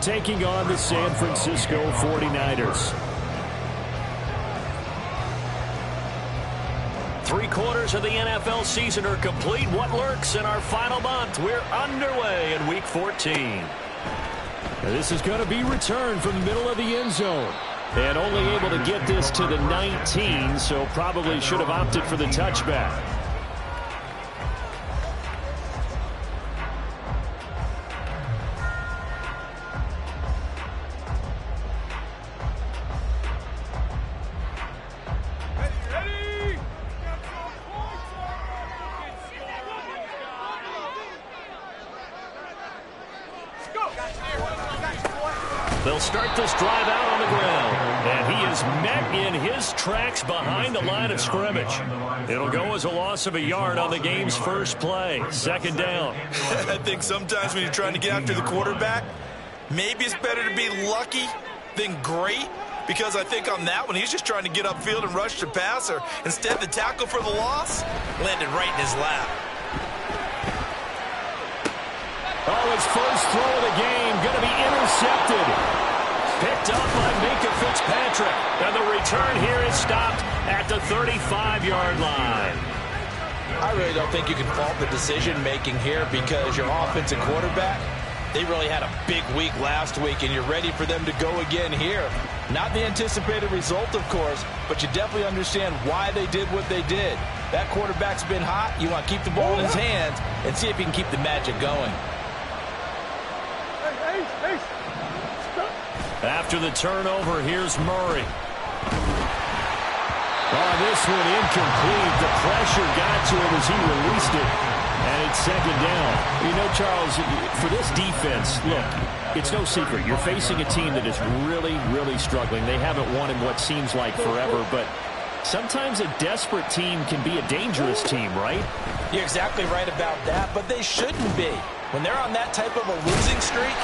taking on the San Francisco 49ers. 3/4 of the NFL season are complete. What lurks in our final month? We're underway in Week 14. This is going to be returned from the middle of the end zone. And only able to get this to the 19, so probably should have opted for the touchback. They'll start this drive out on the ground. And he is met in his tracks behind the line of scrimmage. It'll go as a loss of a yard on the game's first play. Second down. I think sometimes when you're trying to get after the quarterback, maybe it's better to be lucky than great. Because I think on that one, he's just trying to get upfield and rush the passer. Instead, the tackle for the loss landed right in his lap. Oh, his first throw of the game going to be intercepted. Picked up by Minka Fitzpatrick. And the return here is stopped at the 35-yard line. I really don't think you can fault the decision-making here because your offensive quarterback, they really had a big week last week, and you're ready for them to go again here. Not the anticipated result, of course, but you definitely understand why they did what they did. That quarterback's been hot. You want to keep the ball in his hands and see if he can keep the magic going. After the turnover, here's Murray. Oh, this one incomplete. The pressure got to him as he released it. And it's second down. You know, Charles, for this defense, look, it's no secret. You're facing a team that is really, really struggling. They haven't won in what seems like forever, but sometimes a desperate team can be a dangerous team, right? You're exactly right about that, but they shouldn't be. When they're on that type of a losing streak,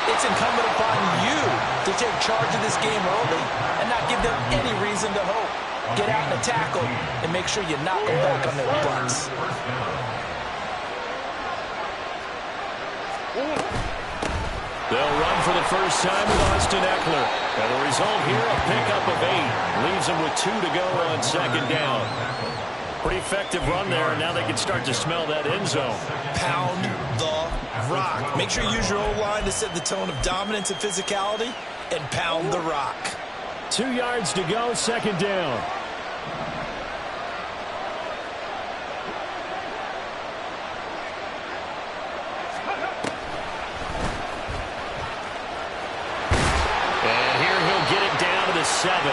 it's incumbent upon you to take charge of this game early and not give them any reason to hope. Get out in the tackle and make sure you knock them back on their butts. They'll run for the first time with Austin Eckler. And the result here, a pickup of 8. Leaves them with 2 to go on second down. Pretty effective run there, and now they can start to smell that end zone. Pound the rock. Make sure you use your O-line to set the tone of dominance and physicality, and pound the rock. 2 yards to go, second down. And here he'll get it down to the 7.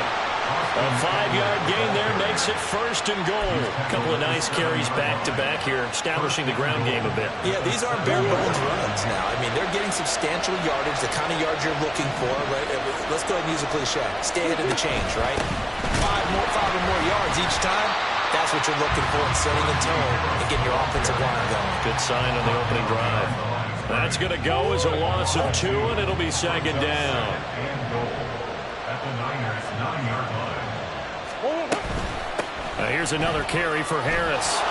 A 5-yard gain there makes it first and goal. A couple of nice carries back-to-back here, establishing the ground game a bit. Yeah, these aren't bare-bones runs now. I mean, they're getting substantial yardage, the kind of yards you're looking for, right? Let's go ahead and use a cliche. Stay ahead of the change, right? 5 or more yards each time. That's what you're looking for in setting the tone and getting your offensive line going. Good sign on the opening drive. That's going to go as a loss of 2, and it'll be second down. At the Niners' 9-yard line. Here's another carry for Harris.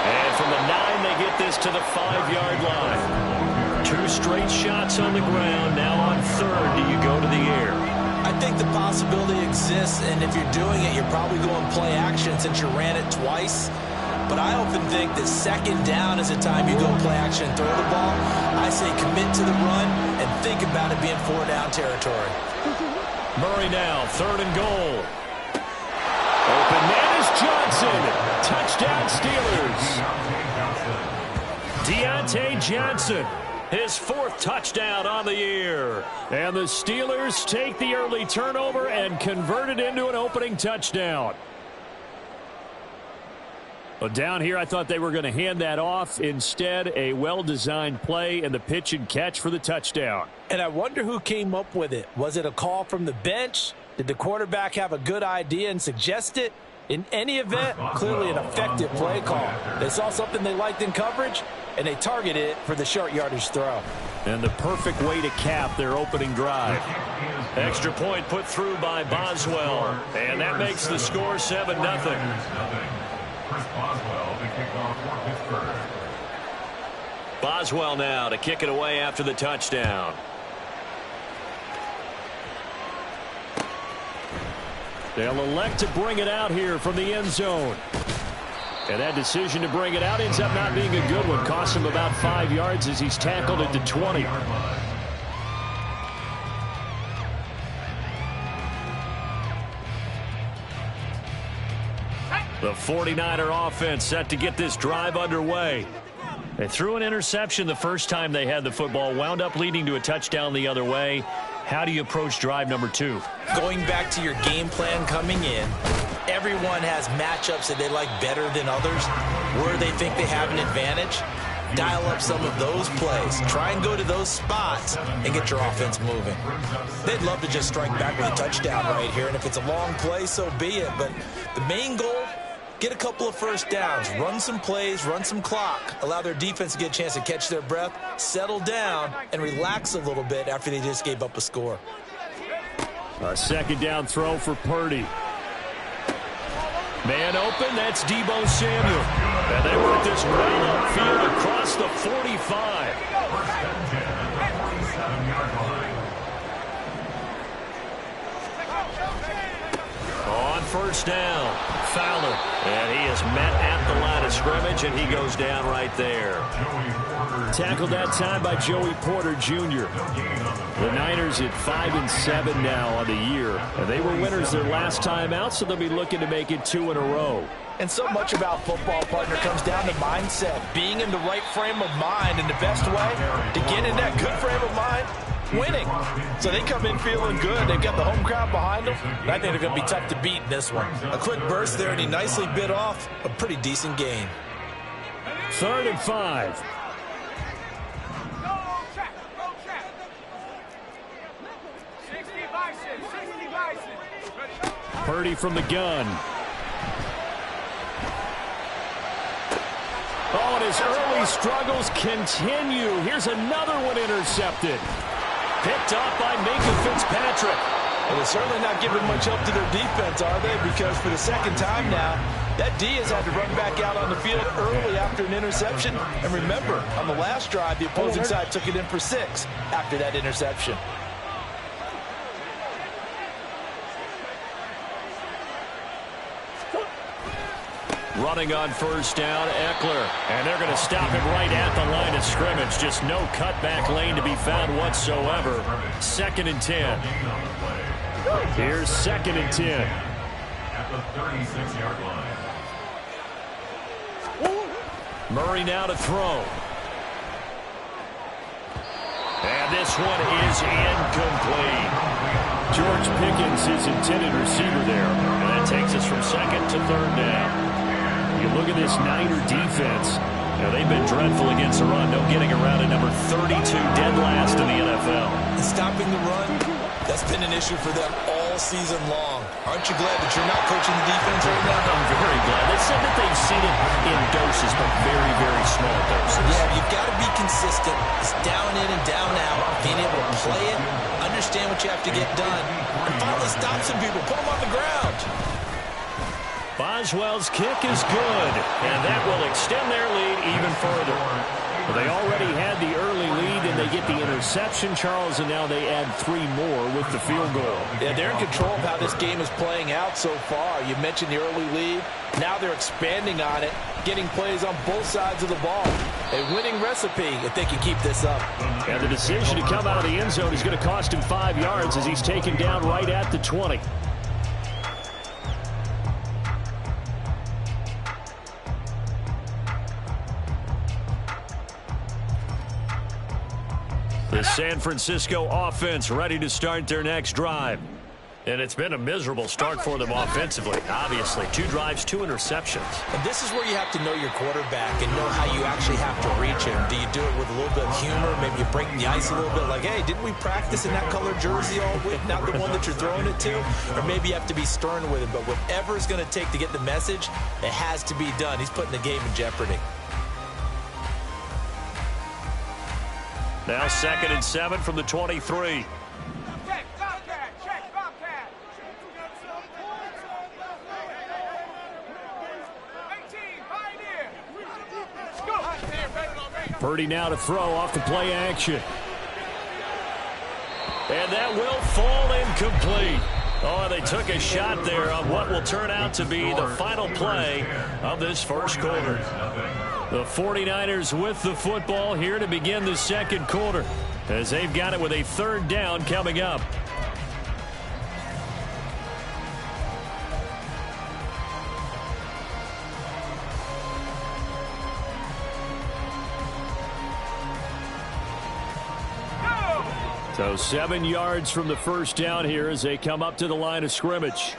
And from the 9, they get this to the 5-yard line. 2 straight shots on the ground. Now on 3rd, do you go to the air? I think the possibility exists, and if you're doing it, you're probably going play action since you ran it twice. But I often think that second down is the time you go play action and throw the ball. I say commit to the run and think about it being 4-down territory. Murray now, 3rd and goal. Open man is Johnson. Touchdown Steelers. Deontay Johnson, his 4th touchdown on the year. And the Steelers take the early turnover and convert it into an opening touchdown. But down here, I thought they were going to hand that off. Instead, a well-designed play and the pitch and catch for the touchdown. And I wonder who came up with it. Was it a call from the bench? Did the quarterback have a good idea and suggest it? In any event, clearly an effective play call. They saw something they liked in coverage, and they targeted it for the short yardage throw. And the perfect way to cap their opening drive. Extra point put through by Boswell. And that makes the score 7-0. Chris Boswell, the kickoff for Pittsburgh. Boswell now to kick it away after the touchdown. They'll elect to bring it out here from the end zone. And that decision to bring it out ends up not being a good one. Costs him about 5 yards as he's tackled at the 20. The 49er offense set to get this drive underway. They threw an interception the first time they had the football, wound up leading to a touchdown the other way. How do you approach drive number 2? Going back to your game plan coming in, everyone has matchups that they like better than others, where they think they have an advantage. Dial up some of those plays. Try and go to those spots and get your offense moving. They'd love to just strike back with a touchdown right here, and if it's a long play, so be it. But the main goal, get a couple of first downs, run some plays, run some clock, allow their defense to get a chance to catch their breath, settle down, and relax a little bit after they just gave up a score. A second down throw for Purdy. Man open, that's Deebo Samuel. And they work this well upfield across the 45. On first down, Fowler. And he is met at the line of scrimmage, and he goes down right there. Tackled that time by Joey Porter Jr. The Niners at 5-7 now on the year. And they were winners their last time out, so they'll be looking to make it 2 in a row. And so much about football, partner, comes down to mindset. Being in the right frame of mind, and the best way to get in that good frame of mind, winning. So they come in feeling good. They've got the home crowd behind them. I think they're going to be tough to beat in this one. A quick burst there, and he nicely bit off a pretty decent gain. 3rd and 5. Purdy from the gun. Oh, and his early struggles continue. Here's another one intercepted. Picked off by Minka Fitzpatrick. Well, they're certainly not giving much help to their defense, are they? Because for the second time now, that D has had to run back out on the field early after an interception. And remember, on the last drive, the opposing side took it in for 6 after that interception. Running on first down, Eckler. And they're going to stop him right at the line of scrimmage. Just no cutback lane to be found whatsoever. 2nd and 10. Here's 2nd and 10. At the 36-yard line. Murray now to throw. And this one is incomplete. George Pickens is intended receiver there. And that takes us from 2nd to 3rd down. You look at this Niner defense. Now, they've been dreadful against the run. No getting around at number 32, dead last in the NFL. And stopping the run, that's been an issue for them all season long. Aren't you glad that you're not coaching the defense right now? I'm very glad. They said that they've seen it in doses, but very, very small doses. Yeah, you've got to be consistent. It's down in and down out. Being able to play it, understand what you have to get done, and finally stop some people. Put them on the ground. Boswell's kick is good, and that will extend their lead even further. They already had the early lead, and they get the interception, Charles, and now they add 3 more with the field goal. Yeah, they're in control of how this game is playing out so far. You mentioned the early lead. Now they're expanding on it, getting plays on both sides of the ball. A winning recipe if they can keep this up. And the decision to come out of the end zone is going to cost him 5 yards as he's taken down right at the 20. The San Francisco offense ready to start their next drive. And it's been a miserable start for them offensively. Obviously, 2 drives, 2 interceptions. And this is where you have to know your quarterback and know how you actually have to reach him. Do you do it with a little bit of humor? Maybe you break the ice a little bit like, hey, didn't we practice in that color jersey all week? Not the one that you're throwing it to? Or maybe you have to be stern with him. But whatever it's going to take to get the message, it has to be done. He's putting the game in jeopardy. Now 2nd and 7 from the 23. Purdy now to throw off the play action. And that will fall incomplete. Oh, they took a shot there on what will turn out to be the final play of this first quarter. The 49ers with the football here to begin the second quarter, as they've got it with a third down coming up. So 7 yards from the first down here as they come up to the line of scrimmage.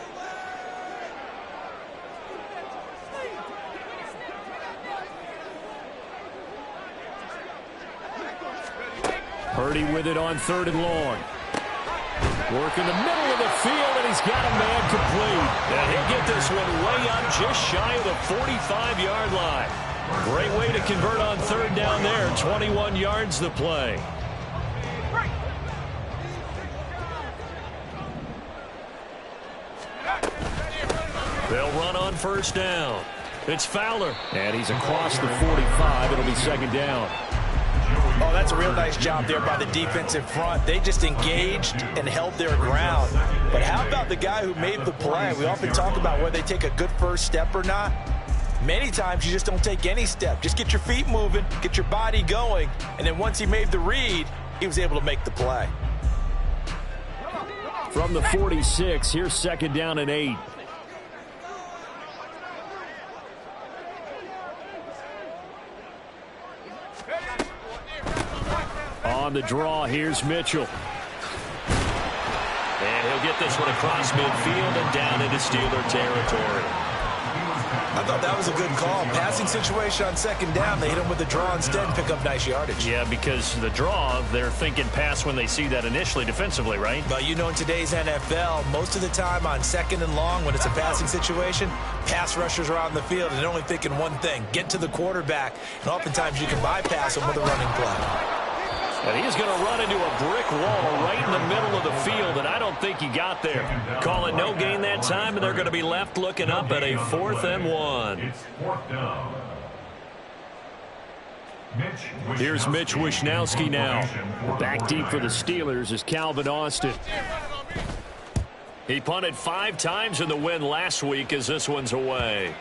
Purdy with it on 3rd and long. Work in the middle of the field, and he's got a man complete. And he'll get this one way up just shy of the 45-yard line. Great way to convert on 3rd down there. 21 yards the play. They'll run on 1st down. It's Fowler, and he's across the 45. It'll be 2nd down. Oh, that's a real nice job there by the defensive front. They just engaged and held their ground. But how about the guy who made the play? We often talk about whether they take a good first step or not. Many times you just don't take any step. Just get your feet moving, get your body going, and then once he made the read, he was able to make the play. From the 46, here's 2nd down and 8. On the draw, here's Mitchell. And he'll get this one across midfield and down into Steeler territory. I thought that was a good call. Passing situation on 2nd down. They hit him with the draw instead and pick up nice yardage. Yeah, because the draw, they're thinking pass when they see that initially defensively, right? But you know, in today's NFL, most of the time on 2nd and long, when it's a passing situation, pass rushers are on the field and they're only thinking one thing, get to the quarterback. And oftentimes you can bypass them with a running play. And he's going to run into a brick wall right in the middle of the field, and I don't think he got there. Call it no gain that time, and they're going to be left looking up at a 4th and 1. It's 4th down. Here's Mitch Wishnowsky now. Back deep for the Steelers is Calvin Austin. He punted 5 times in the win last week as this one's away.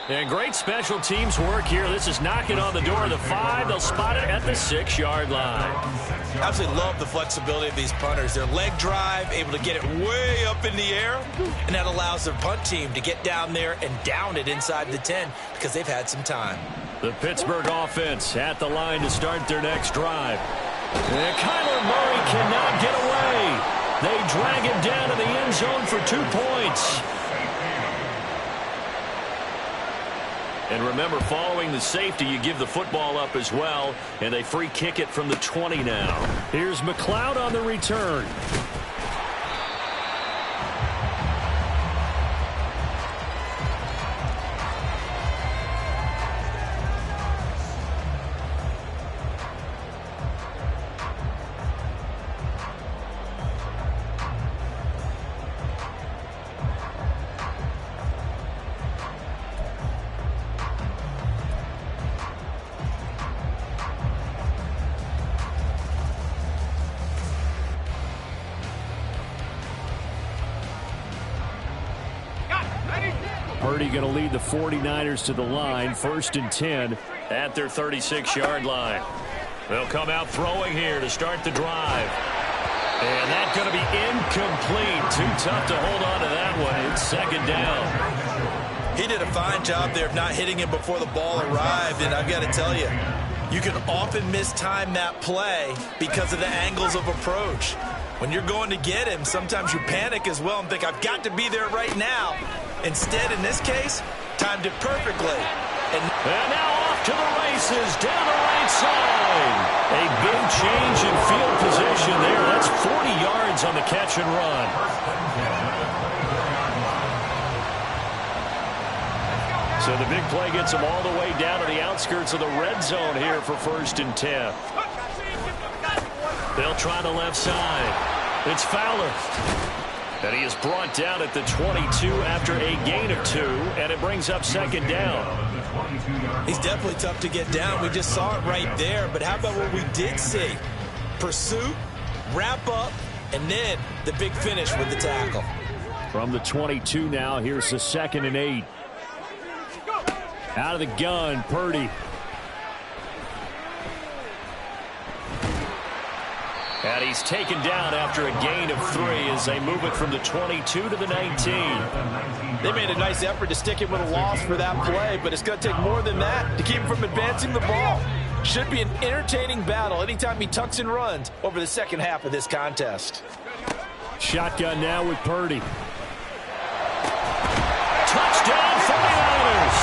And great special teams work here. This is knocking on the door of the 5. They'll spot it at the 6-yard line. Absolutely love the flexibility of these punters. Their leg drive, able to get it way up in the air, and that allows their punt team to get down there and down it inside the 10 because they've had some time. The Pittsburgh offense at the line to start their next drive. And Kyler Murray cannot get away. They drag him down to the end zone for 2 points. And remember, following the safety, you give the football up as well, and they free kick it from the 20 now. Here's McLeod on the return. Purdy going to lead the 49ers to the line, 1st and 10 at their 36-yard line. They'll come out throwing here to start the drive. And that's going to be incomplete. Too tough to hold on to that one. It's 2nd down. He did a fine job there of not hitting him before the ball arrived, and I've got to tell you, you can often mistime that play because of the angles of approach. When you're going to get him, sometimes you panic as well and think, I've got to be there right now. Instead, in this case, timed it perfectly. And now off to the races, down the right side. A big change in field position there. That's 40 yards on the catch and run. So the big play gets them all the way down to the outskirts of the red zone here for 1st and 10. They'll try the left side. It's Fowler. And he is brought down at the 22 after a gain of 2, and it brings up 2nd down. He's definitely tough to get down. We just saw it right there. But how about what we did see? Pursuit, wrap up, and then the big finish with the tackle. From the 22 now, here's the 2nd and 8. Out of the gun, Purdy. And he's taken down after a gain of 3 as they move it from the 22 to the 19. They made a nice effort to stick him with a loss for that play, but it's going to take more than that to keep him from advancing the ball. Should be an entertaining battle anytime he tucks and runs over the second half of this contest. Shotgun now with Purdy. Touchdown 49ers!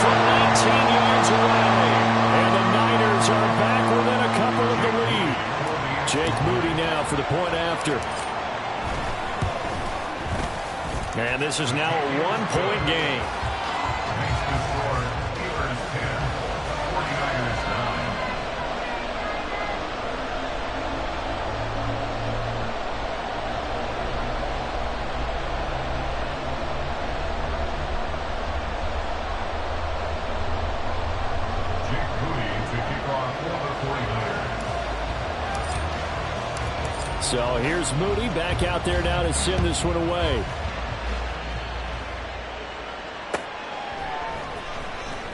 From 19 yards away. And the Niners are back within a couple of the lead. Jake Moody now for the point after. And this is now a 1-point game. So here's Moody back out there now to send this one away.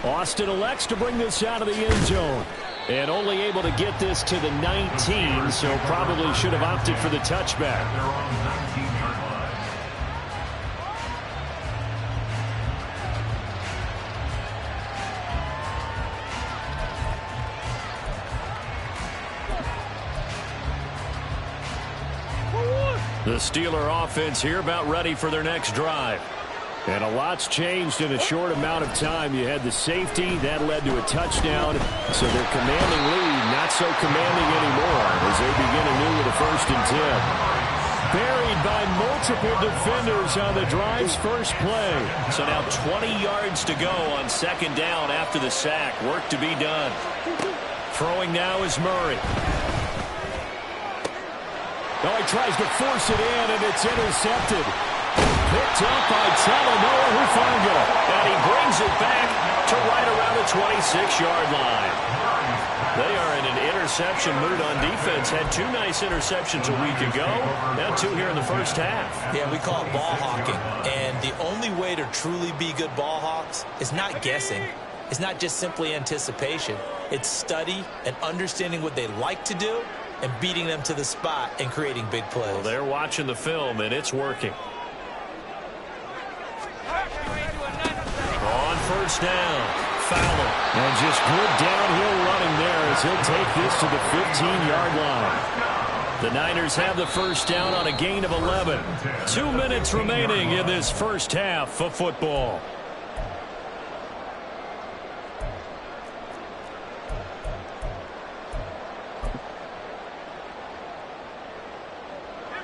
Austin elects to bring this out of the end zone. And only able to get this to the 19, so probably should have opted for the touchback. The Steeler offense here about ready for their next drive. And a lot's changed in a short amount of time. You had the safety. That led to a touchdown. So their commanding lead not so commanding anymore as they begin anew with a 1st and 10. Buried by multiple defenders on the drive's first play. So now 20 yards to go on 2nd down after the sack. Work to be done. Throwing now is Murray. Oh, he tries to force it in, and it's intercepted. Picked up by Talanoa Hufanga. And he brings it back to right around the 26-yard line. They are in an interception mood on defense. Had 2 nice interceptions a week ago. Now 2 here in the first half. Yeah, we call it ball hawking. And the only way to truly be good ball hawks is not guessing. It's not just simply anticipation. It's study and understanding what they like to do and beating them to the spot and creating big plays. Well, they're watching the film, and it's working. On 1st down, Fowler. And just good downhill running there as he'll take this to the 15-yard line. The Niners have the 1st down on a gain of 11. 2 minutes remaining in this first half of football.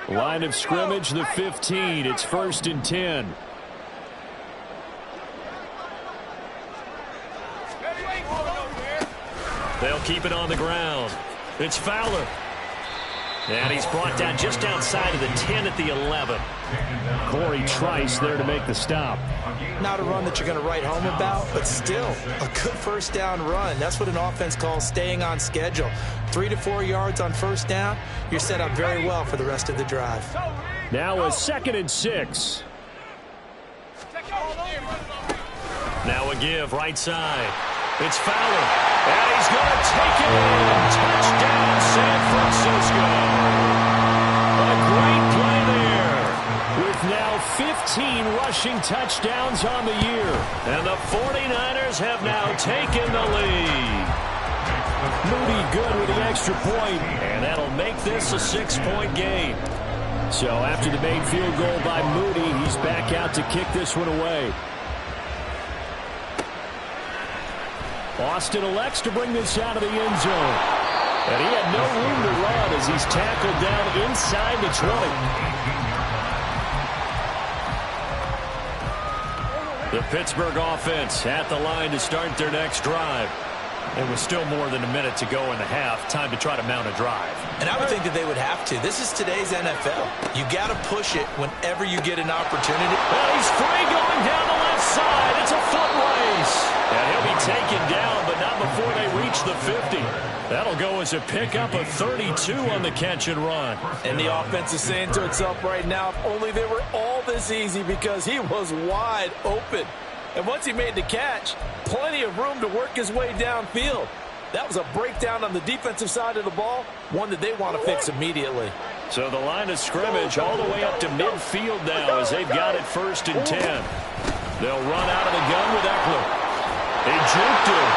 Line of scrimmage, the 15. It's 1st and 10. They'll keep it on the ground. It's Fowler. And he's brought down just outside of the 10 at the 11. Corey Trice there to make the stop. Not a run that you're going to write home about, but still a good 1st down run. That's what an offense calls staying on schedule. 3 to 4 yards on 1st down. You're set up very well for the rest of the drive. Now a 2nd and 6. Now a give right side. It's Fowler. And he's going to take it in. Touchdown, San Francisco. A great play there. With now 15 rushing touchdowns on the year. And the 49ers have now taken the lead. Moody good with the extra point. And that'll make this a 6-point game. So after the made field goal by Moody, he's back out to kick this one away. Austin elects to bring this out of the end zone. And he had no room to run as he's tackled down inside the 20. The Pittsburgh offense at the line to start their next drive. And with still more than a minute to go in the half, time to try to mount a drive. And I would think that they would have to. This is today's NFL. You got to push it whenever you get an opportunity. Well, he's free going down the left side. It's a foot race. And he'll be taken down, but not before they reach the 50. That'll go as a pickup of 32 on the catch and run. And the offense is saying to itself right now, if only they were all this easy, because he was wide open. And once he made the catch, plenty of room to work his way downfield. That was a breakdown on the defensive side of the ball, one that they want to fix immediately. So the line of scrimmage all the way up to midfield now as they've got it 1st and 10. They'll run out of the gun with Eckler. They juked him.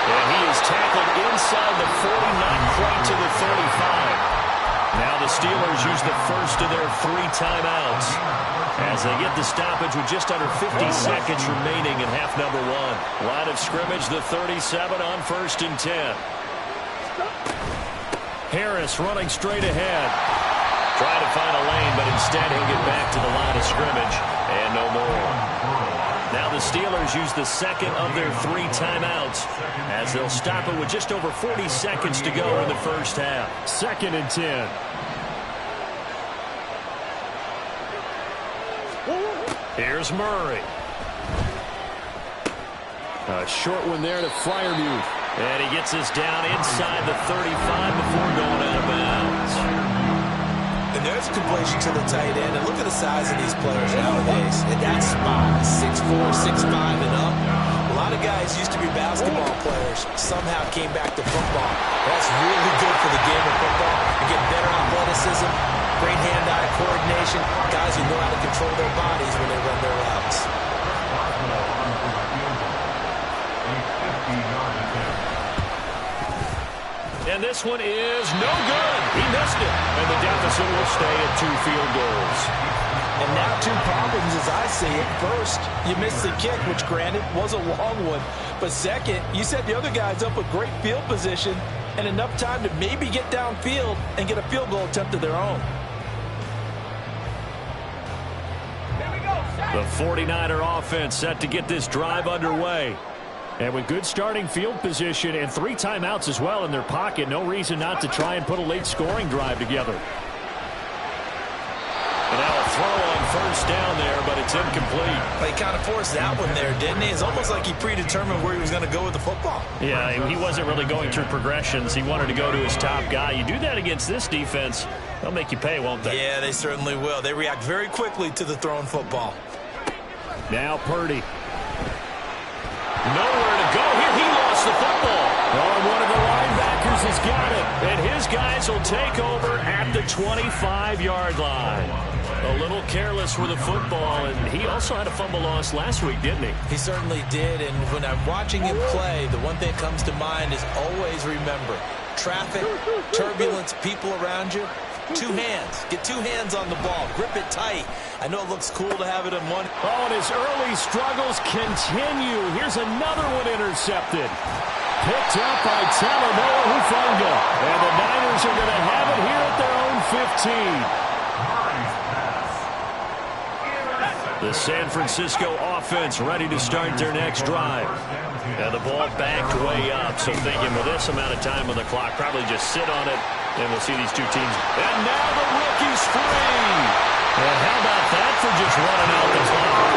And he is tackled inside the 40, not quite to the 35. Now the Steelers use the first of their 3 timeouts as they get the stoppage with just under 50 seconds remaining in half number 1. Line of scrimmage, the 37 on 1st and 10. Harris running straight ahead. Trying to find a lane, but instead he'll get back to the line of scrimmage and no more. Now the Steelers use the second of their 3 timeouts as they'll stop it with just over 40 seconds to go in the first half. 2nd and 10. Here's Murray. A short one there to Freiermuth. And he gets us down inside the 35 before going out of bounds. And there's a completion to the tight end. And look at the size of these players nowadays. At that spot, 6'4", 6'5", and up. A lot of guys used to be basketball players. Somehow came back to football. That's really good for the game of football. You get better athleticism, great hand-eye coordination. Guys who know how to control their bodies when they run their routes. And this one is no good. He missed it. And the deficit will stay at 2 field goals. And now 2 problems as I see it. First, you missed the kick, which granted was a long one. But second, you set the other guys up with great field position and enough time to maybe get downfield and get a field goal attempt of their own. The 49er offense set to get this drive underway. And with good starting field position and 3 timeouts as well in their pocket, no reason not to try and put a late scoring drive together. And now a throw on 1st down there, but it's incomplete. He kind of forced that one there, didn't he? It's almost like he predetermined where he was going to go with the football. Yeah, he wasn't really going through progressions. He wanted to go to his top guy. You do that against this defense, they'll make you pay, won't they? Yeah, they certainly will. They react very quickly to the thrown football. Now Purdy. Nowhere to go here. He lost the football. Oh, one of the linebackers has got it. And his guys will take over at the 25-yard line. A little careless with the football, and he also had a fumble loss last week, didn't he? He certainly did, and when I'm watching him play, the one thing that comes to mind is always remember, traffic, turbulence, people around you, 2 hands. Get 2 hands on the ball. Grip it tight. I know it looks cool to have it in one. Oh, and his early struggles continue. Here's another one intercepted. Picked up by Talanoa Hufanga. And the Niners are going to have it here at their own 15. The San Francisco offense ready to start their next drive. And the ball backed way up. So thinking with this amount of time on the clock, probably just sit on it. And we'll see these 2 teams. And now the rookie's free. And how about that for just running out the clock?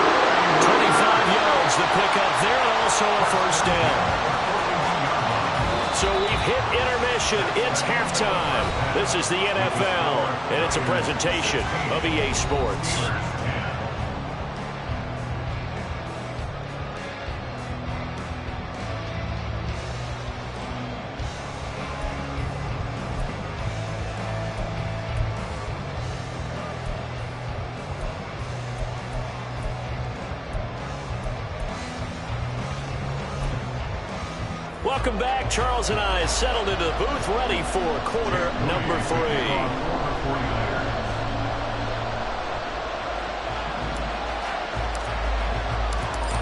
25 yards to pick up there, and also a 1st down. So we've hit intermission. It's halftime. This is the NFL, and it's a presentation of EA Sports. Welcome back. Charles and I settled into the booth, ready for quarter number 3.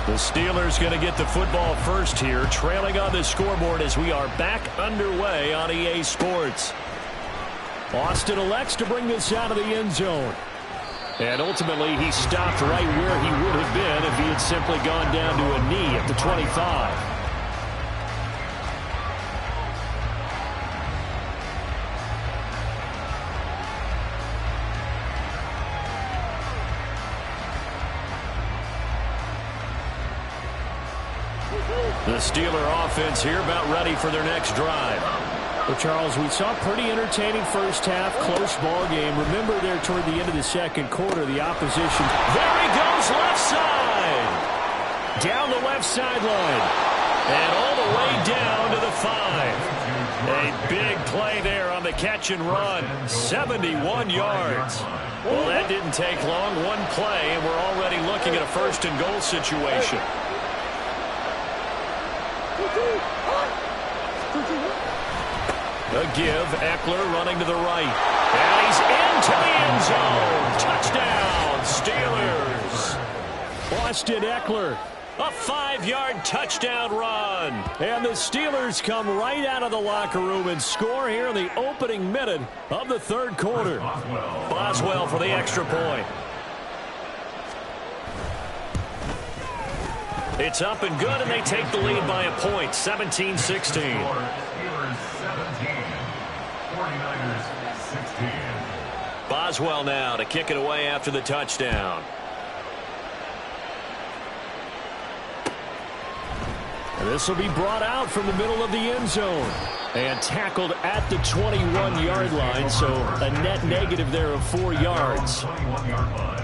The Steelers going to get the football first here, trailing on the scoreboard as we are back underway on EA Sports. Austin elects to bring this out of the end zone. And ultimately, he stopped right where he would have been if he had simply gone down to a knee at the 25. The Steeler offense here about ready for their next drive. Well, Charles, we saw a pretty entertaining first half, close ball game. Remember there toward the end of the second quarter, the opposition. There he goes, left side. Down the left sideline. And all the way down to the 5. A big play there on the catch and run. 71 yards. Well, that didn't take long. One play, and we're already looking at a first and goal situation. A give, Eckler running to the right. And he's into the end zone. Touchdown, Steelers. Austin Eckler. A 5-yard touchdown run. And the Steelers come right out of the locker room and score here in the opening minute of the third quarter. Boswell for the extra point. It's up and good, and they take the lead by a point, 17-16. Steelers 17, 49ers 16. Boswell now to kick it away after the touchdown. This will be brought out from the middle of the end zone and tackled at the 21-yard line, so a net negative there of 4 yards. 21-yard line.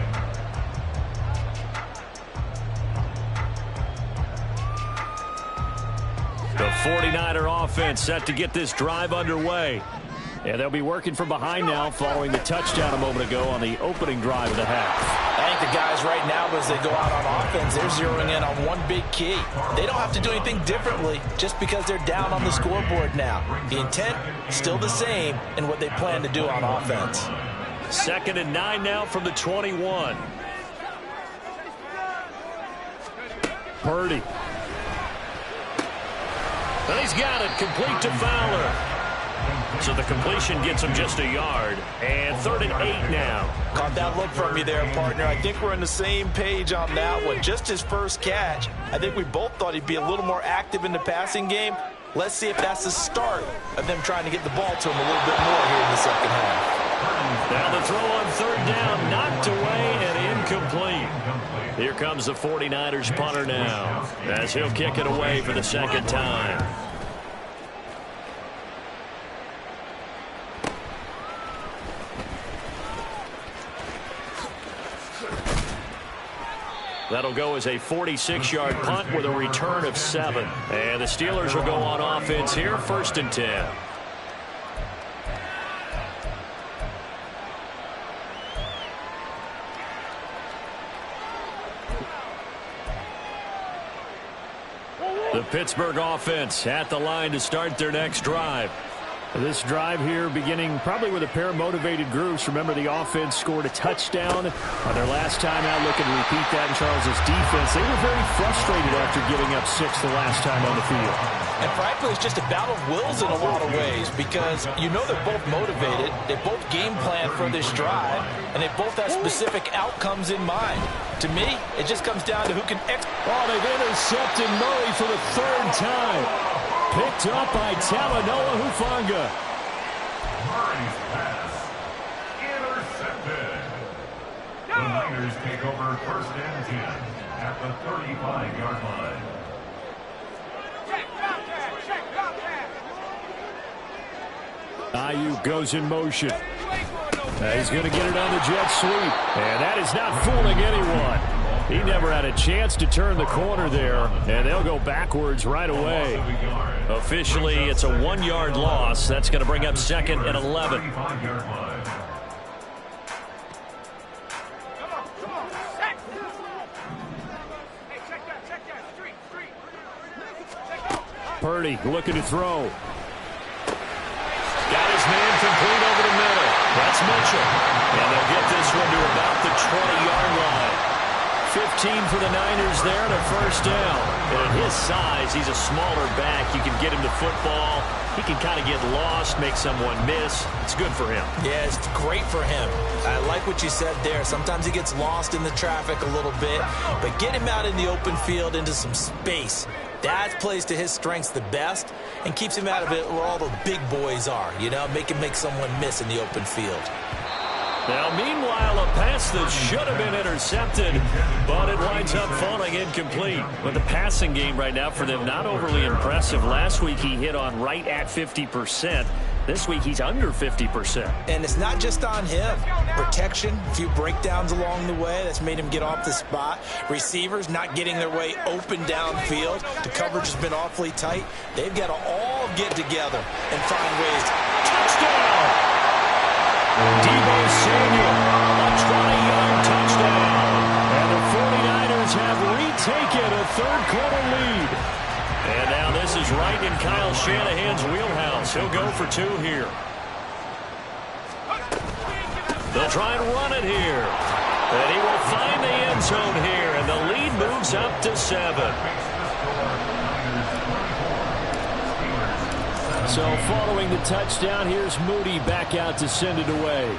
The 49er offense set to get this drive underway. And they'll be working from behind now following the touchdown a moment ago on the opening drive of the half. I think the guys right now, as they go out on offense, they're zeroing in on one big key. They don't have to do anything differently just because they're down on the scoreboard now. The intent, still the same in what they plan to do on offense. 2nd and 9 now from the 21. Purdy. And he's got it, complete to Fowler. So the completion gets him just a yard. And 3rd and 8 now. Caught that look from you there, partner. I think we're on the same page on that one. Just his first catch. I think we both thought he'd be a little more active in the passing game. Let's see if that's the start of them trying to get the ball to him a little bit more here in the second half. Now the throw on 3rd down, knocked away and incomplete. Here comes the 49ers punter now, as he'll kick it away for the second time. That'll go as a 46-yard punt with a return of 7. And the Steelers will go on offense here, 1st and 10. The Pittsburgh offense at the line to start their next drive. This drive here beginning probably with a pair of motivated groups. Remember, the offense scored a touchdown on their last time out. Looking to repeat that in Charles's defense. They were very frustrated after giving up 6 the last time on the field. And frankly, it's just a battle of wills in a lot of ways because you know they're both motivated. They both game plan for this drive, and they both have specific outcomes in mind. To me, it just comes down to who can Oh, they've intercepted Murray for the 3rd time. Picked up by Talanoa Hufanga. Murray's pass intercepted. The Niners take over 1st and 10 at the 35-yard line. Ayuk goes in motion. He's going to get it on the jet sweep. And that is not fooling anyone. He never had a chance to turn the corner there, and they'll go backwards right away. Officially, it's a 1-yard loss. That's going to bring up 2nd and 11. Purdy looking to throw. Got his man complete over the middle. That's Mitchell. And they'll get this one to about the 20-yard line. 15 for the Niners there and a 1st down. And at his size, he's a smaller back. You can get him the football. He can kind of get lost, make someone miss. It's good for him. Yeah, it's great for him. I like what you said there. Sometimes he gets lost in the traffic a little bit, but get him out in the open field into some space. That plays to his strengths the best and keeps him out of it where all the big boys are, you know, make him make someone miss in the open field. Now, meanwhile, a pass that should have been intercepted, but it winds up falling incomplete. But the passing game right now for them, not overly impressive. Last week, he hit on right at 50%. This week, he's under 50%. And it's not just on him. Protection, a few breakdowns along the way. That's made him get off the spot. Receivers not getting their way open downfield. The coverage has been awfully tight. They've got to all get together and find ways. Touchdown! Deebo Samuel, a 20-yard touchdown. And the 49ers have retaken a third-quarter lead. And now this is right in Kyle Shanahan's wheelhouse. He'll go for 2 here. They'll try and run it here. And he will find the end zone here. And the lead moves up to 7. So following the touchdown, here's Moody back out to send it away.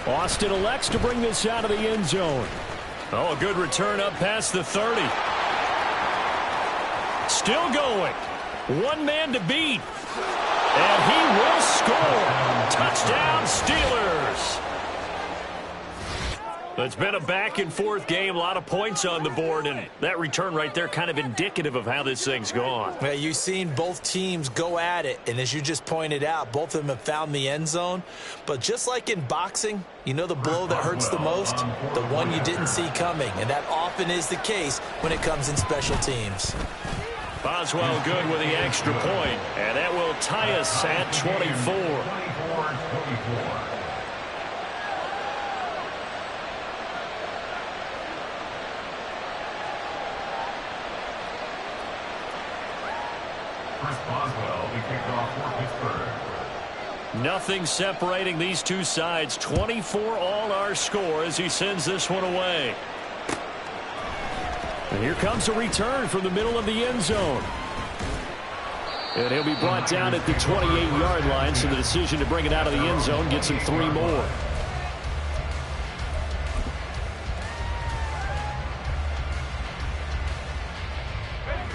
Austin elects to bring this out of the end zone. Oh, a good return up past the 30. Still going. One man to beat. And he will score. Touchdown, Steelers. It's been a back-and-forth game, a lot of points on the board, and that return right there kind of indicative of how this thing's gone. Well, you've seen both teams go at it, and as you just pointed out, both of them have found the end zone. But just like in boxing, you know the blow that hurts the most? The one you didn't see coming, and that often is the case when it comes in special teams. Boswell good with the extra point, and that will tie us at 24. 24-24. Chris Boswell be kicked off for Pittsburgh. Nothing separating these two sides. 24 all our score as he sends this one away. And here comes a return from the middle of the end zone. And he'll be brought down at the 28-yard line, so the decision to bring it out of the end zone gets him 3 more.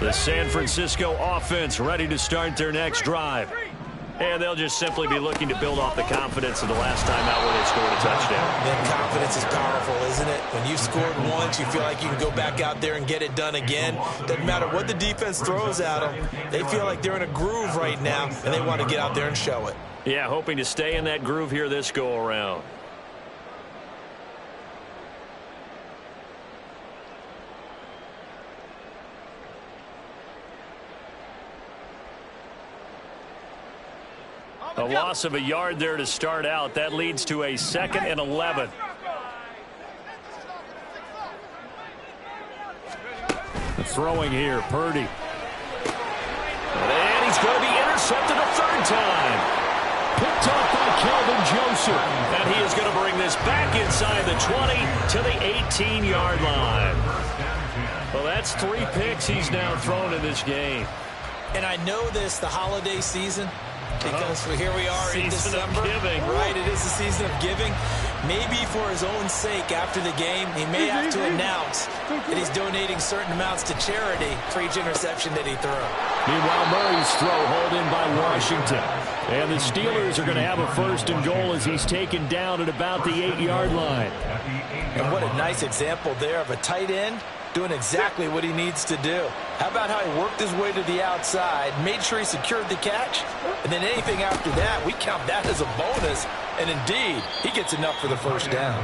The San Francisco offense ready to start their next drive. And they'll just simply be looking to build off the confidence of the last time out where they scored a touchdown. Then confidence is powerful, isn't it? When you've scored once, you feel like you can go back out there and get it done again. Doesn't matter what the defense throws at them. They feel like they're in a groove right now, and they want to get out there and show it. Yeah, hoping to stay in that groove here this go-around. A loss of a yard there to start out. That leads to a 2nd and 11. The throwing here, Purdy. And he's going to be intercepted a 3rd time. Picked off by Kelvin Joseph. And he is going to bring this back inside the 20 to the 18-yard line. Well, that's 3 picks he's now thrown in this game. And I know this, the holiday season, because here we are in December, right? It is the season of giving. Maybe for his own sake after the game, he may have to announce that he's donating certain amounts to charity for each interception that he threw. Meanwhile, Murray's throw hauled in by Washington. And the Steelers are going to have a 1st and goal as he's taken down at about the 8-yard line. And what a nice example there of a tight end doing exactly what he needs to do. How about how he worked his way to the outside, made sure he secured the catch, and then anything after that, we count that as a bonus. And indeed, he gets enough for the 1st down.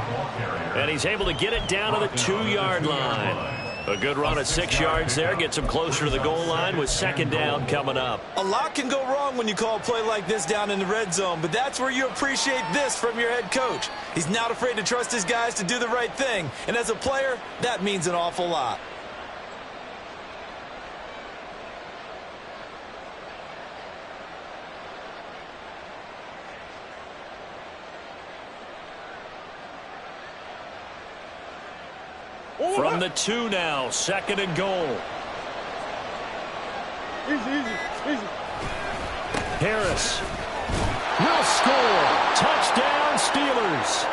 And he's able to get it down to the 2-yard line. A good run at 6 yards there, gets him closer to the goal line with 2nd down coming up. A lot can go wrong when you call a play like this down in the red zone, but that's where you appreciate this from your head coach. He's not afraid to trust his guys to do the right thing, and as a player, that means an awful lot. From the 2 now, 2nd and goal. Easy. Harris will score. Touchdown, Steelers.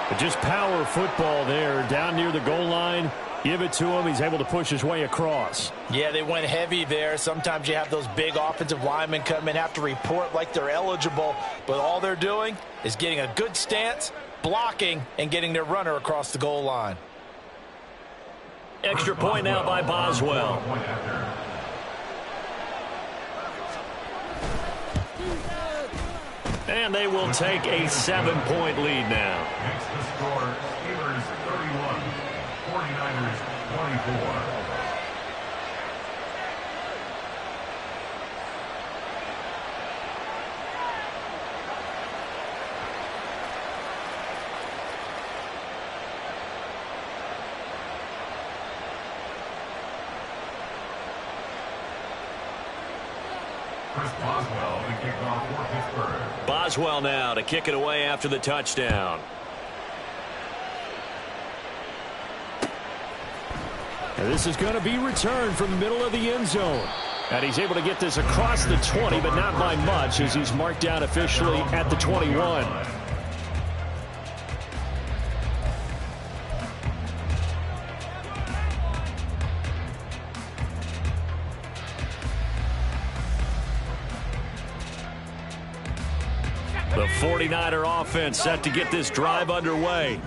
But just power football there down near the goal line. Give it to him. He's able to push his way across. Yeah, they went heavy there. Sometimes you have those big offensive linemen come in, have to report like they're eligible, but all they're doing is getting a good stance, blocking, and getting their runner across the goal line. Extra point now by Boswell. And they will take a 7-point lead now. Next to score, Steelers 31, 49ers 24. Boswell to kick off for Pittsburgh. Boswell now to kick it away after the touchdown. And this is going to be returned from the middle of the end zone. And he's able to get this across the 20, but not by much, as he's marked down officially at the 21. The 49er offense set to get this drive underway.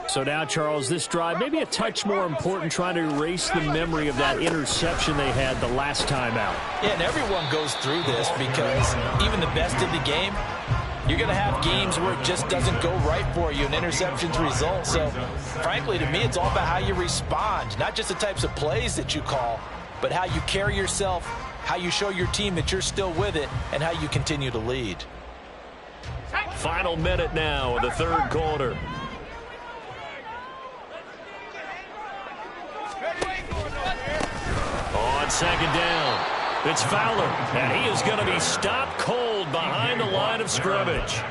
So now, Charles, this drive maybe a touch more important, trying to erase the memory of that interception they had the last time out. Yeah, and everyone goes through this because even the best in the game, you're going to have games where it just doesn't go right for you and interceptions result. So, frankly, to me, it's all about how you respond, not just the types of plays that you call, but how you carry yourself, how you show your team that you're still with it, and how you continue to lead. Final minute now of the third quarter. On second down, it's Fowler, and he is going to be stopped cold behind the line of scrimmage.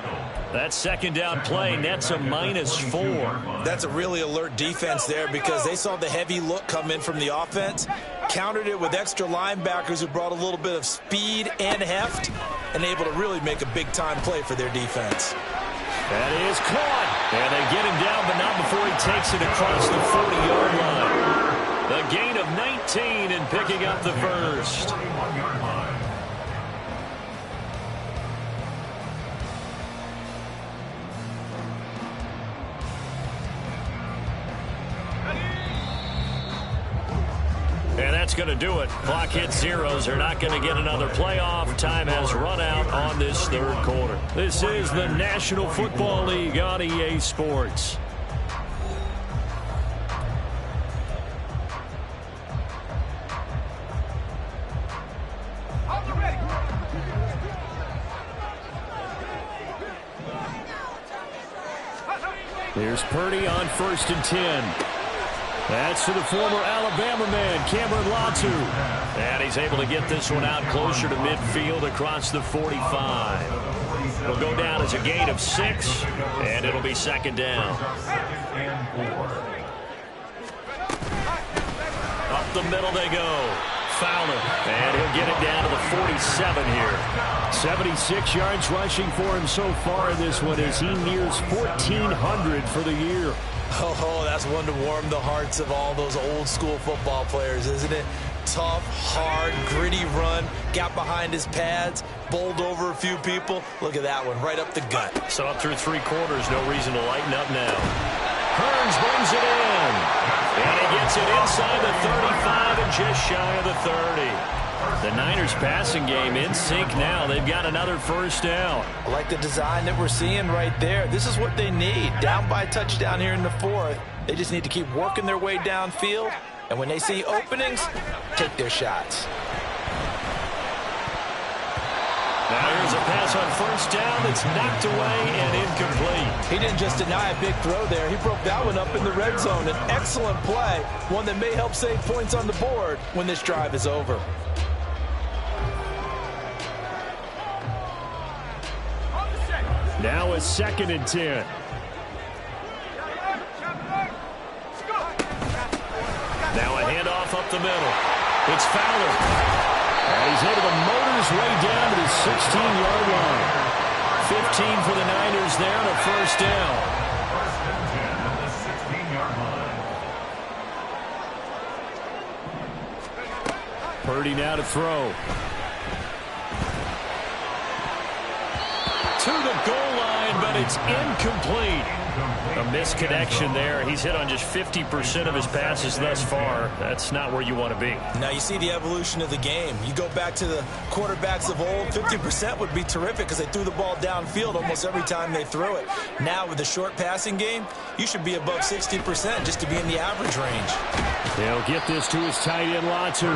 That second down play nets a -4. That's a really alert defense there because they saw the heavy look come in from the offense, countered it with extra linebackers who brought a little bit of speed and heft, and able to really make a big-time play for their defense. That is caught, and they get him down, but not before he takes it across the 40-yard line. The gain of 19 and picking up the first. 41-yard line. And that's going to do it. Clock hits zeros. They're not going to get another playoff. Time has run out on this third quarter. This is the National Football League on EA Sports. Here's Purdy on 1st and 10. That's to the former Alabama man, Cameron Latu. And he's able to get this one out closer to midfield across the 45. It'll go down as a gain of 6, and it'll be second down. Up the middle they go. Fowler, and he'll get it down to the 47 here. 76 yards rushing for him so far in this one as he nears 1,400 for the year. Oh, that's one to warm the hearts of all those old school football players, isn't it? Tough, hard, gritty run, got behind his pads, bowled over a few people. Look at that one, right up the gut. So up through 3 quarters, no reason to lighten up now. Hearns brings it in, and he gets it inside the 35 and just shy of the 30. The Niners passing game in sync now. They've got another first down. I like the design that we're seeing right there. This is what they need. Down by a touchdown here in the 4th. They just need to keep working their way downfield. And when they see openings, take their shots. Now here's a pass on 1st down that's knocked away and incomplete. He didn't just deny a big throw there. He broke that one up in the red zone. An excellent play. One that may help save points on the board when this drive is over. Now a 2nd and 10. Now a handoff up the middle. It's Fowler. And he's able to motor his way down to the 16-yard line. 15 for the Niners there and a first down. First and 10 at the 16-yard line. Purdy now to throw. To the goal line, but it's incomplete. A misconnection there. He's hit on just 50% of his passes thus far. That's not where you want to be. Now you see the evolution of the game. You go back to the quarterbacks of old, 50% would be terrific because they threw the ball downfield almost every time they threw it. Now with the short passing game, you should be above 60% just to be in the average range. They'll get this to his tight end, Latu.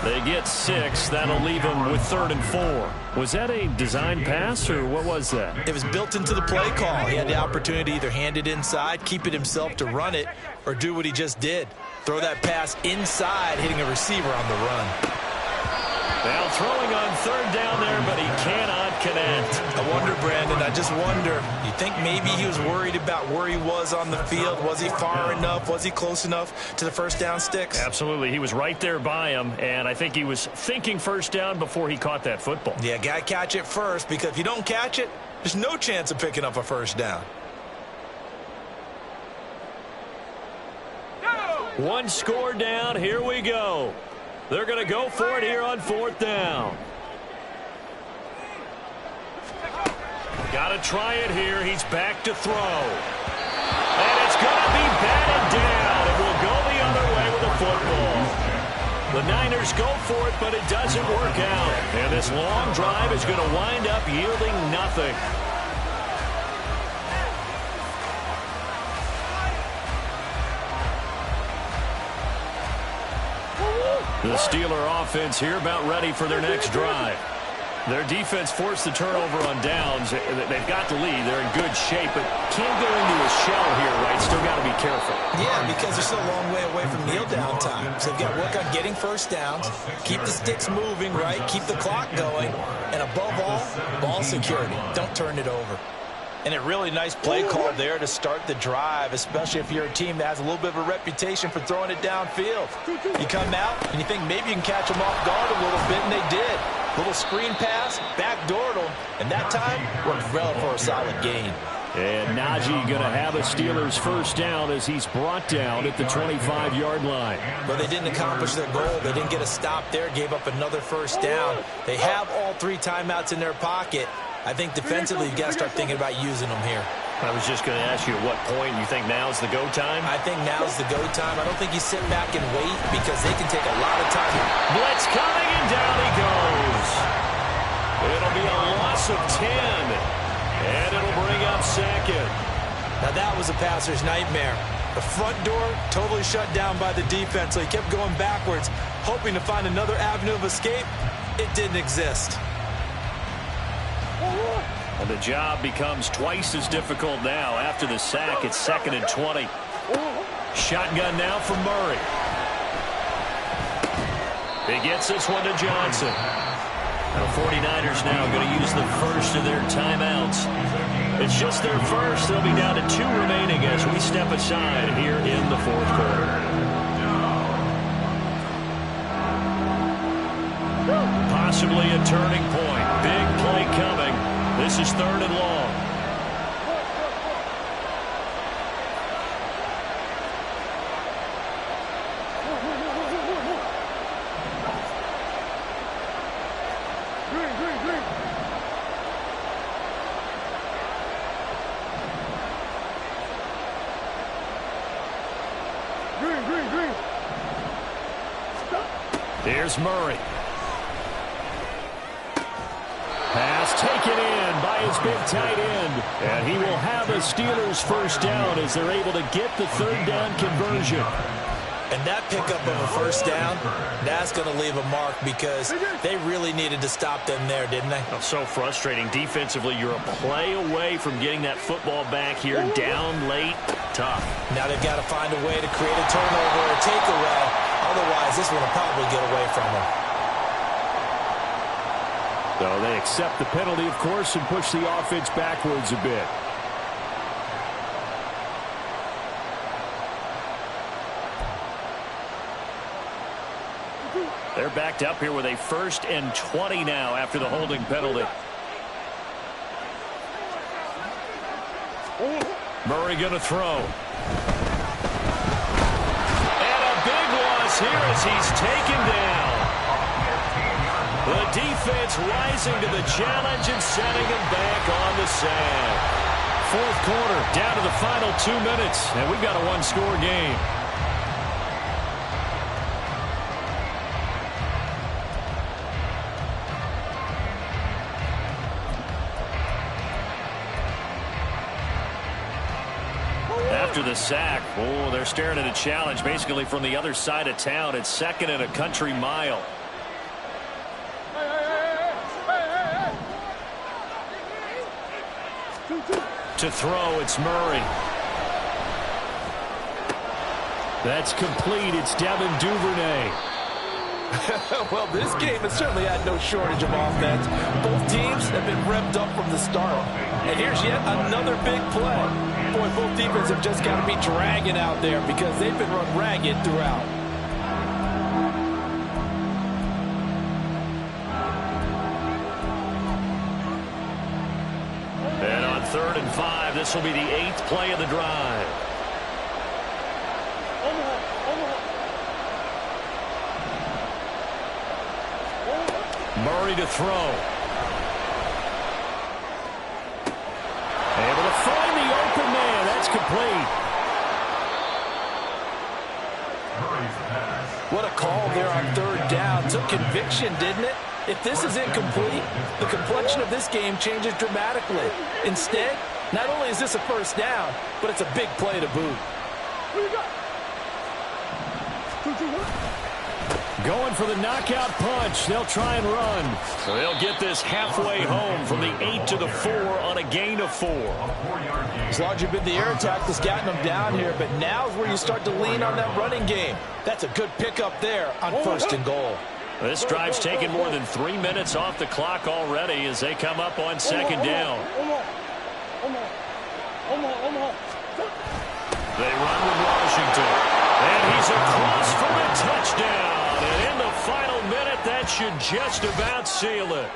They get 6. That'll leave him with 3rd and 4. Was that a design pass, or what was that? It was built into the play call. He had the opportunity to either hand it inside, keep it himself to run it, or do what he just did. Throw that pass inside, hitting a receiver on the run. Now throwing on 3rd down there, but he cannot connect. I wonder, Brandon, I just wonder, you think maybe he was worried about where he was on the field? Was he far enough? Was he close enough to the first down sticks? Absolutely. He was right there by him, and I think he was thinking first down before he caught that football. Yeah, got to catch it first, because if you don't catch it, there's no chance of picking up a first down. One score down. Here we go. They're going to go for it here on 4th down. Got to try it here. He's back to throw. And it's going to be batted down. It will go the other way with the football. The Niners go for it, but it doesn't work out. And this long drive is going to wind up yielding nothing. The Steeler offense here about ready for their next drive. Their defense forced the turnover on downs. They've got the lead. They're in good shape, but can't go into a shell here, right? Still got to be careful. Yeah, because they're still a long way away from kneel down time. So they've got to work on getting first downs, keep the sticks moving, right? Keep the clock going. And above all, ball security. Don't turn it over. And a really nice play call there to start the drive, especially if you're a team that has a little bit of a reputation for throwing it downfield. You come out and you think maybe you can catch them off guard a little bit, and they did. Little screen pass, backdoored them, and that time worked well for a solid gain. And Najee going to have a Steelers first down as he's brought down at the 25-yard line. But they didn't accomplish their goal. They didn't get a stop there, gave up another first down. They have all 3 timeouts in their pocket. I think defensively you've got to start thinking about using them here. I was just going to ask you at what point you think now's the go time? I think now's the go time. I don't think you sit back and wait because they can take a lot of time. Blitz coming, and down he goes. It'll be a loss of 10, and it'll bring up 2nd. Now that was a passer's nightmare. The front door totally shut down by the defense, so he kept going backwards, hoping to find another avenue of escape. It didn't exist. And the job becomes twice as difficult now. After the sack, it's 2nd and 20. Shotgun now from Murray. He gets this one to Johnson. And the 49ers now going to use the first of their timeouts. It's just their first. They'll be down to 2 remaining as we step aside here in the 4th quarter. Possibly a turning point. Big play coming. This is 3rd and long. Here's Murray. Pass taken in by his big tight end. And he will have a Steelers first down as they're able to get the 3rd down conversion. And that pickup of a first down, that's going to leave a mark because they really needed to stop them there, didn't they? Oh, so frustrating. Defensively, you're a play away from getting that football back here. Down late, tough. Now they've got to find a way to create a turnover or a takeaway. Otherwise, this one will probably get away from them. So they accept the penalty, of course, and push the offense backwards a bit. They're backed up here with a 1st and 20 now after the holding penalty. Murray going to throw. And a big loss here as he's taken down. The defense rising to the challenge and setting him back on the sand. Fourth quarter, down to the final 2 minutes, and we've got a one-score game. After the sack, oh, they're staring at a challenge basically from the other side of town. It's second and a country mile. To throw, it's Murray. That's complete. It's Devin Duvernay. Well, this game has certainly had no shortage of offense. Both teams have been revved up from the start. And here's yet another big play. Boy, both defenses have just got to be dragging out there because they've been run ragged throughout. And on 3rd and 5, this will be the 8th play of the drive. Murray to throw. Able to find the open man. That's complete. What a call there on 3rd down. Took conviction, didn't it? If this is incomplete, the complexion of this game changes dramatically. Instead, not only is this a 1st down, but it's a big play to boot. Going for the knockout punch. They'll try and run. So they'll get this halfway home from the 8 to the 4 on a gain of 4. As long as you've been the air attack that's gotten them down here, but now is where you start to lean on that running game. That's a good pickup there on 1st and goal. This drive's taken more than 3 minutes off the clock already as they come up on 2nd down. They run with Washington. And he's across for a touchdown. And in the final minute, that should just about seal it.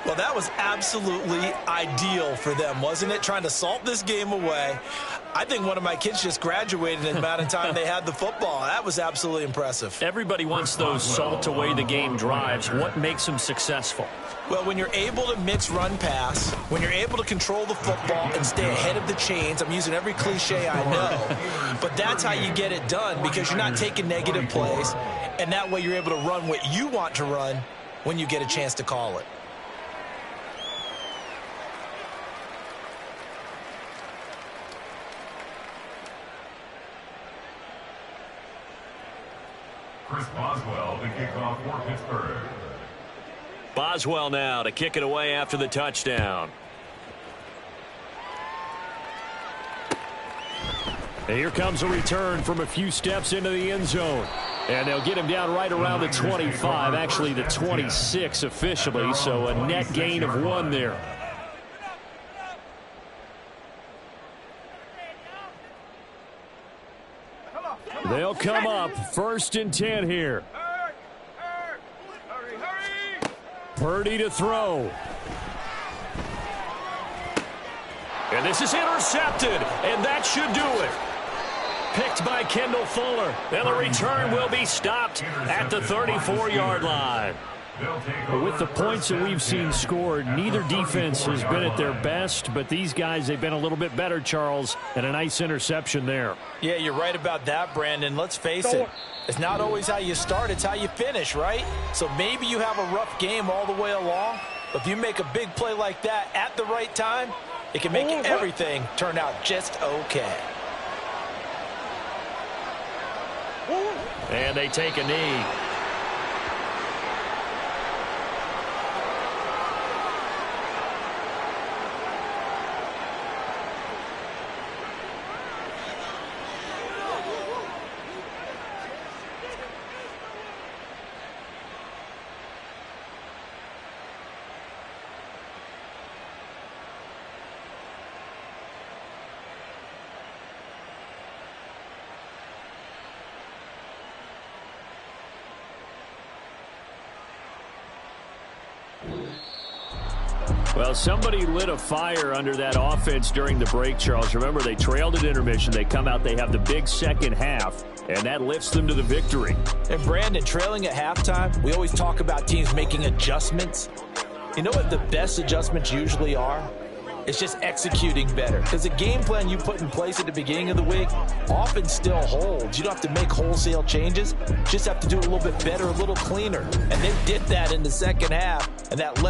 Well, that was absolutely ideal for them, wasn't it? Trying to salt this game away. I think one of my kids just graduated in the amount of time they had the football. That was absolutely impressive. Everybody wants those salt away the game drives. What makes them successful? Well, when you're able to mix run pass, when you're able to control the football and stay ahead of the chains, I'm using every cliche I know, but that's how you get it done because you're not taking negative plays, and that way you're able to run what you want to run when you get a chance to call it. Chris Boswell, the kickoff for Pittsburgh. Boswell now to kick it away after the touchdown. And here comes a return from a few steps into the end zone. And they'll get him down right around the 25, actually the 26 officially, so a net gain of 1 there. They'll come up 1st and 10 here. Purdy to throw. And this is intercepted, and that should do it. Picked by Kendall Fuller. And the return will be stopped at the 34-yard line. With the points that we've seen scored, neither defense has been at their best, but these guys, they've been a little bit better, Charles, and a nice interception there. Yeah, you're right about that, Brandon. Let's face it. It's not always how you start, it's how you finish, right? So maybe you have a rough game all the way along, but if you make a big play like that at the right time, it can make everything turn out just okay. And they take a knee. Well, somebody lit a fire under that offense during the break, Charles. Remember, they trailed at intermission. They come out, they have the big second half. And that lifts them to the victory. And Brandon, trailing at halftime, we always talk about teams making adjustments. You know what the best adjustments usually are? It's just executing better. Because the game plan you put in place at the beginning of the week often still holds. You don't have to make wholesale changes. Just have to do it a little bit better, a little cleaner. And they did that in the second half, and that led